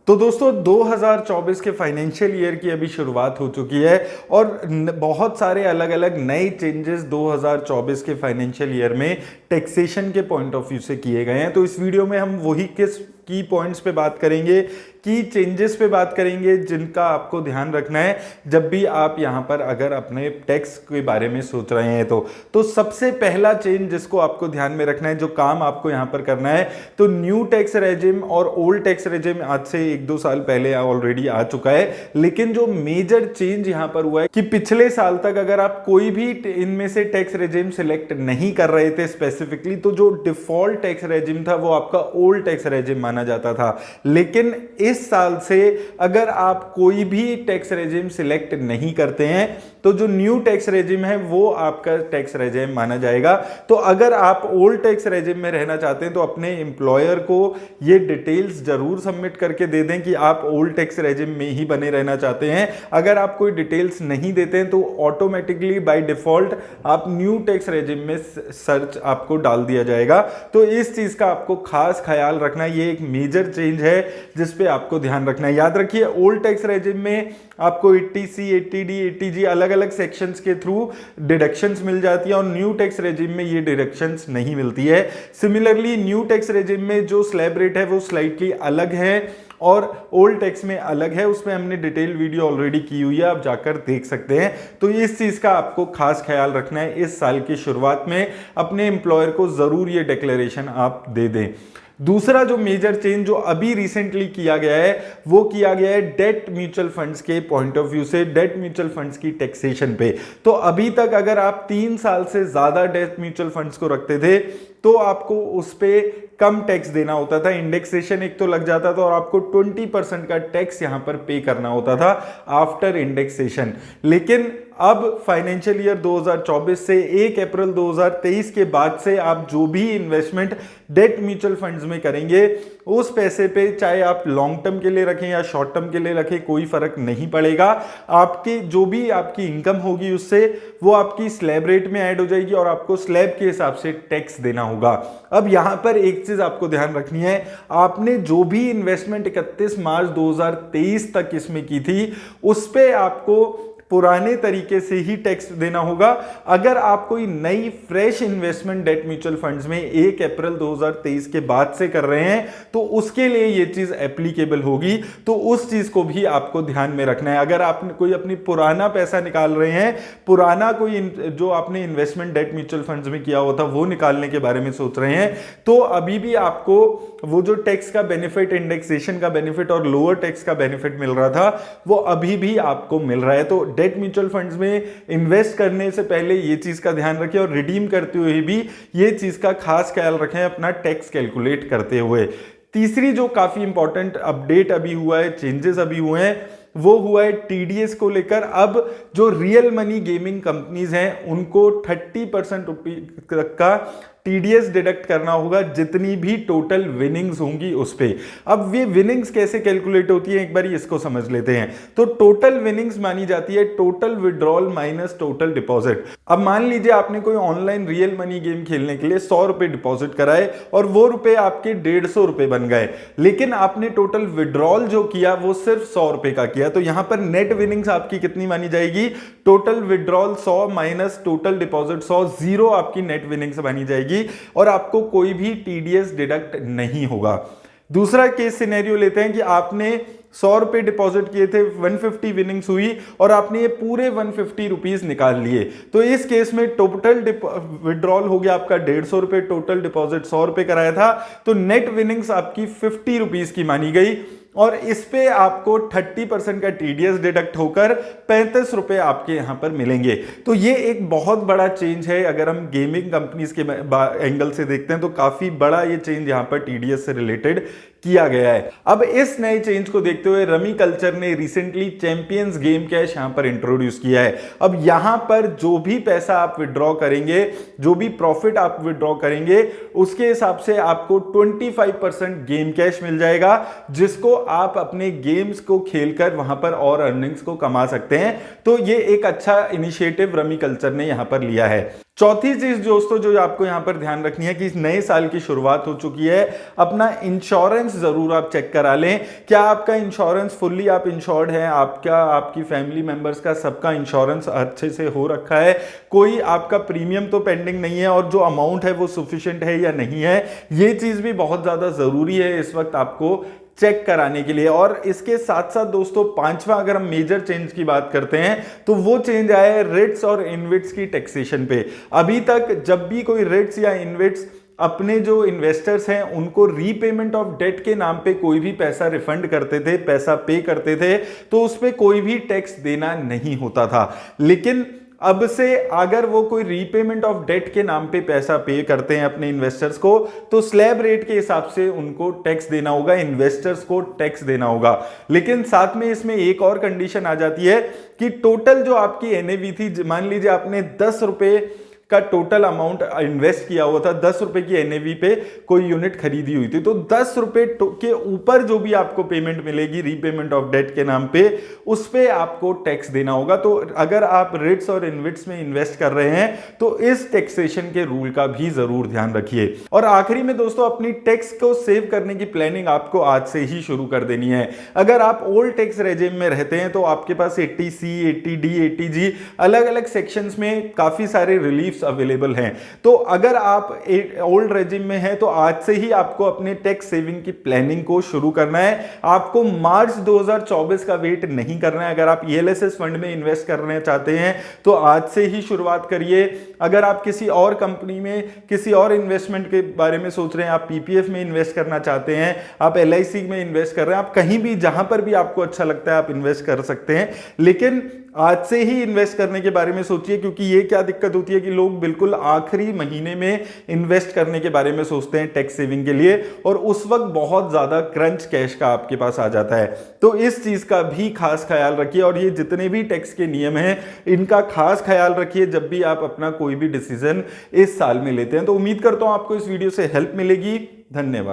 तो दोस्तों 2024 के फाइनेंशियल ईयर की अभी शुरुआत हो चुकी है और बहुत सारे अलग अलग नए चेंजेस 2024 के फाइनेंशियल ईयर में टैक्सेशन के पॉइंट ऑफ व्यू से किए गए हैं। तो इस वीडियो में हम वही किस की पॉइंट्स पे बात करेंगे, की चेंजेस पे बात करेंगे जिनका आपको ध्यान रखना है जब भी आप यहाँ पर अगर अपने टैक्स के बारे में सोच रहे हैं। तो सबसे पहला चेंज जिसको आपको ध्यान में रखना है, जो काम आपको यहाँ पर करना है, तो न्यू टैक्स रेजिम और ओल्ड टैक्स रेजिम आज से 1-2 साल पहले ऑलरेडी आ चुका है, लेकिन जो मेजर चेंज यहाँ पर हुआ है कि पिछले साल तक अगर आप कोई भी इनमें से टैक्स रेजिम सिलेक्ट नहीं कर रहे थे स्पेसिफिकली, तो जो डिफॉल्ट टैक्स रेजिम था वो आपका ओल्ड टैक्स रेजिम माना जाता था। लेकिन इस साल से अगर आप कोई भी टैक्स रेजिम सिलेक्ट नहीं करते हैं तो जो न्यू टैक्स रेजिम है वो आपका टैक्स रेजिम माना जाएगा। तो अगर आप ओल्ड टैक्स रेजिम में रहना चाहते हैं तो अपने एम्प्लॉयर को ये डिटेल्स जरूर सबमिट करके दे दें कि आप ओल्ड टैक्स रेजिम में ही बने रहना चाहते हैं। अगर आप कोई डिटेल्स नहीं देते हैं तो ऑटोमेटिकली बाय डिफॉल्ट आप न्यू टैक्स रेजिम में सर्च आपको डाल दिया जाएगा। तो इस चीज का आपको खास ख्याल रखना है, ये एक मेजर चेंज है जिस पे आपको ध्यान रखना है। याद रखिए, ओल्ड टैक्स रेजिम में आपको 80C, 80D, 80G अलग अलग सेक्शंस के थ्रू डिडक्शंस मिल जाती है और न्यू टैक्स रेजिम में ये डिडक्शंस नहीं मिलती है। सिमिलरली न्यू टैक्स रेजिम में जो स्लैब रेट है वो स्लाइटली अलग है और ओल्ड टैक्स में अलग है। उसमें हमने डिटेल वीडियो ऑलरेडी की हुई है, आप जाकर देख सकते हैं। तो इस चीज का आपको खास ख्याल रखना है, इस साल की शुरुआत में अपने एम्प्लॉयर को जरूर ये डिक्लेरेशन आप दे दें। दूसरा जो मेजर चेंज जो अभी रिसेंटली किया गया है वो किया गया है डेट म्यूचुअल फंड्स के पॉइंट ऑफ व्यू से, डेट म्यूचुअल फंड्स की टैक्सेशन पे। तो अभी तक अगर आप 3 साल से ज्यादा डेट म्यूचुअल फंड्स को रखते थे तो आपको उस पे कम टैक्स देना होता था, इंडेक्सेशन एक तो लग जाता था और आपको 20% का टैक्स यहां पर पे करना होता था आफ्टर इंडेक्सेशन। लेकिन अब फाइनेंशियल ईयर 2024 से 1 अप्रैल 2023 के बाद से आप जो भी इन्वेस्टमेंट डेट म्यूचुअल फंड्स में करेंगे उस पैसे पे, चाहे आप लॉन्ग टर्म के लिए रखें या शॉर्ट टर्म के लिए रखें, कोई फर्क नहीं पड़ेगा। आपके जो भी आपकी इनकम होगी उससे वो आपकी स्लैब रेट में ऐड हो जाएगी और आपको स्लैब के हिसाब से टैक्स देना होगा। अब यहां पर एक चीज आपको ध्यान रखनी है, आपने जो भी इन्वेस्टमेंट 31 मार्च 2023 तक इसमें की थी उस पे आपको पुराने तरीके से ही टैक्स देना होगा। अगर आप कोई नई fresh investment debt mutual funds में 1 अप्रैल 2023 के बाद से कर रहे हैं तो उसके लिए ये चीज एप्लीकेबल होगी। तो उस चीज को भी आपको ध्यान में रखना है। अगर आप कोई अपनी पुराना पैसा निकाल रहे हैं, पुराना कोई जो आपने इन्वेस्टमेंट डेट म्यूचुअल फंड्स में किया हुआ था वो निकालने के बारे में सोच रहे हैं, तो अभी भी आपको वो जो टैक्स का बेनिफिट, इंडेक्सेशन का बेनिफिट और लोअर टैक्स का बेनिफिट मिल रहा था वो अभी भी आपको मिल रहा है। तो डेट म्यूचुअल फंड्स में इन्वेस्ट करने से पहले ये चीज का ध्यान रखें और रिडीम करते हुए भी ये चीज का खास ख्याल रखें अपना टैक्स कैलकुलेट करते हुए। तीसरी जो काफी इंपॉर्टेंट अपडेट अभी हुआ है, चेंजेस अभी हुए हैं, वो हुआ है टीडीएस को लेकर। अब जो रियल मनी गेमिंग कंपनीज हैं उनको 30% तक का टीडीएस डिडक्ट करना होगा जितनी भी टोटल विनिंग्स होंगी उस पे। अब ये विनिंग्स कैसे कैलकुलेट होती है एक बार इसको समझ लेते हैं। तो टोटल विनिंग्स मानी जाती है total withdrawal minus total deposit. अब मान लीजिए आपने कोई ऑनलाइन रियल मनी गेम खेलने के लिए 100 रुपए डिपॉजिट कराए और वो रुपए आपके 150 रुपए बन गए, लेकिन आपने टोटल विड्रॉल जो किया वो सिर्फ 100 रुपए का किया। तो यहां पर नेट विनिंग्स आपकी कितनी मानी जाएगी? Total withdrawal 100 minus total deposit 100, 0 आपकी नेट विनिंग्स मानी जाएगी और आपको कोई भी टीडीएस डिडक्ट नहीं होगा। दूसरा केस सिनेरियो लेते हैं कि आपने 100 रुपए डिपॉजिट किए थे, 150 विनिंग्स हुई और आपने ये पूरे 150 रुपीज निकाल लिए। तो इस केस में टोटल विड्रॉल हो गया आपका 150 रुपए, टोटल डिपॉजिट 100 रुपए कराया था, तो नेट विनिंग्स आपकी 50 रुपीज की मानी गई और इस पे आपको 30% का टीडीएस डिडक्ट होकर 35 रुपए आपके यहां पर मिलेंगे। तो ये एक बहुत बड़ा चेंज है। अगर हम गेमिंग कंपनीज के एंगल से देखते हैं तो काफी बड़ा ये चेंज यहां पर टीडीएस से रिलेटेड किया गया है। अब इस नए चेंज को देखते हुए रमी कल्चर ने रिसेंटली चैंपियंस गेम कैश यहां पर इंट्रोड्यूस किया है। अब यहां पर जो भी पैसा आप विड्रॉ करेंगे, जो भी प्रॉफिट आप विड्रॉ करेंगे, उसके हिसाब से आपको 25% गेम कैश मिल जाएगा जिसको आप अपने गेम्स को खेलकर वहां पर और अर्निंग्स को कमा सकते हैं। तो ये एक अच्छा इनिशिएटिव रमी कल्चर ने यहां पर लिया है। चौथी चीज दोस्तों जो आपको यहां पर ध्यान रखनी है कि इस नए साल की शुरुआत हो चुकी है, अपना इंश्योरेंस जरूर आप चेक करा लें। क्या आपका इंश्योरेंस फुल्ली आप इंश्योर्ड है, आपका आपकी फैमिली मेंबर्स का सबका इंश्योरेंस अच्छे से हो रखा है, कोई आपका प्रीमियम तो पेंडिंग नहीं है, और जो अमाउंट है वो सफिशिएंट है या नहीं है, ये चीज भी बहुत ज्यादा जरूरी है इस वक्त आपको चेक कराने के लिए। और इसके साथ साथ दोस्तों पांचवा अगर हम मेजर चेंज की बात करते हैं तो वो चेंज आया है रिट्स और इनविट्स की टैक्सेशन पे। अभी तक जब भी कोई रिट्स या इनविट्स अपने जो इन्वेस्टर्स हैं उनको रीपेमेंट ऑफ डेट के नाम पे कोई भी पैसा रिफंड करते थे, पैसा पे करते थे, तो उस पे कोई भी टैक्स देना नहीं होता था। लेकिन अब से अगर वो कोई रीपेमेंट ऑफ डेट के नाम पे पैसा पे करते हैं अपने इन्वेस्टर्स को, तो स्लैब रेट के हिसाब से उनको टैक्स देना होगा, इन्वेस्टर्स को टैक्स देना होगा। लेकिन साथ में इसमें एक और कंडीशन आ जाती है कि टोटल जो आपकी एनएवी थी, मान लीजिए आपने 10 रुपए का टोटल अमाउंट इन्वेस्ट किया हुआ था, 10 रुपए की एनएवी पे कोई यूनिट खरीदी हुई थी, तो 10 रुपए के ऊपर जो भी आपको पेमेंट मिलेगी रीपेमेंट ऑफ डेट के नाम पे, उस पे आपको टैक्स देना होगा। तो अगर आप रिट्स और इनविट्स में इन्वेस्ट कर रहे हैं तो इस टैक्सेशन के रूल का भी जरूर ध्यान रखिए। और आखिरी में दोस्तों अपनी टैक्स को सेव करने की प्लानिंग आपको आज से ही शुरू कर देनी है। अगर आप ओल्ड टैक्स रेजिम में रहते हैं तो आपके पास 80C, 80D, 80G अलग अलग सेक्शंस में काफी सारे रिलीफ अवेलेबल हैं। तो अगर आप ओल्ड रेजिम में हैं तो आज से ही आपको अपने टैक्स सेविंग की प्लानिंग को शुरू करना है। आपको मार्च 2024 का वेट नहीं करना है। अगर आप ईएलएसएस फंड में इन्वेस्ट करना चाहते हैं तो आज से ही शुरुआत करिए। अगर आप किसी और कंपनी में किसी और इन्वेस्टमेंट के बारे में सोच रहे हैं, आप पीपीएफ में इन्वेस्ट करना चाहते हैं, आप एलआईसी में इन्वेस्ट कर रहे हैं, आप कहीं भी जहां पर भी आपको अच्छा लगता है आप इन्वेस्ट कर सकते हैं, लेकिन आज से ही इन्वेस्ट करने के बारे में सोचिए। क्योंकि ये क्या दिक्कत होती है कि लोग बिल्कुल आखिरी महीने में इन्वेस्ट करने के बारे में सोचते हैं टैक्स सेविंग के लिए, और उस वक्त बहुत ज्यादा क्रंच कैश का आपके पास आ जाता है। तो इस चीज का भी खास ख्याल रखिए, और ये जितने भी टैक्स के नियम हैं इनका खास ख्याल रखिए जब भी आप अपना कोई भी डिसीजन इस साल में लेते हैं। तो उम्मीद करता हूं आपको इस वीडियो से हेल्प मिलेगी। धन्यवाद।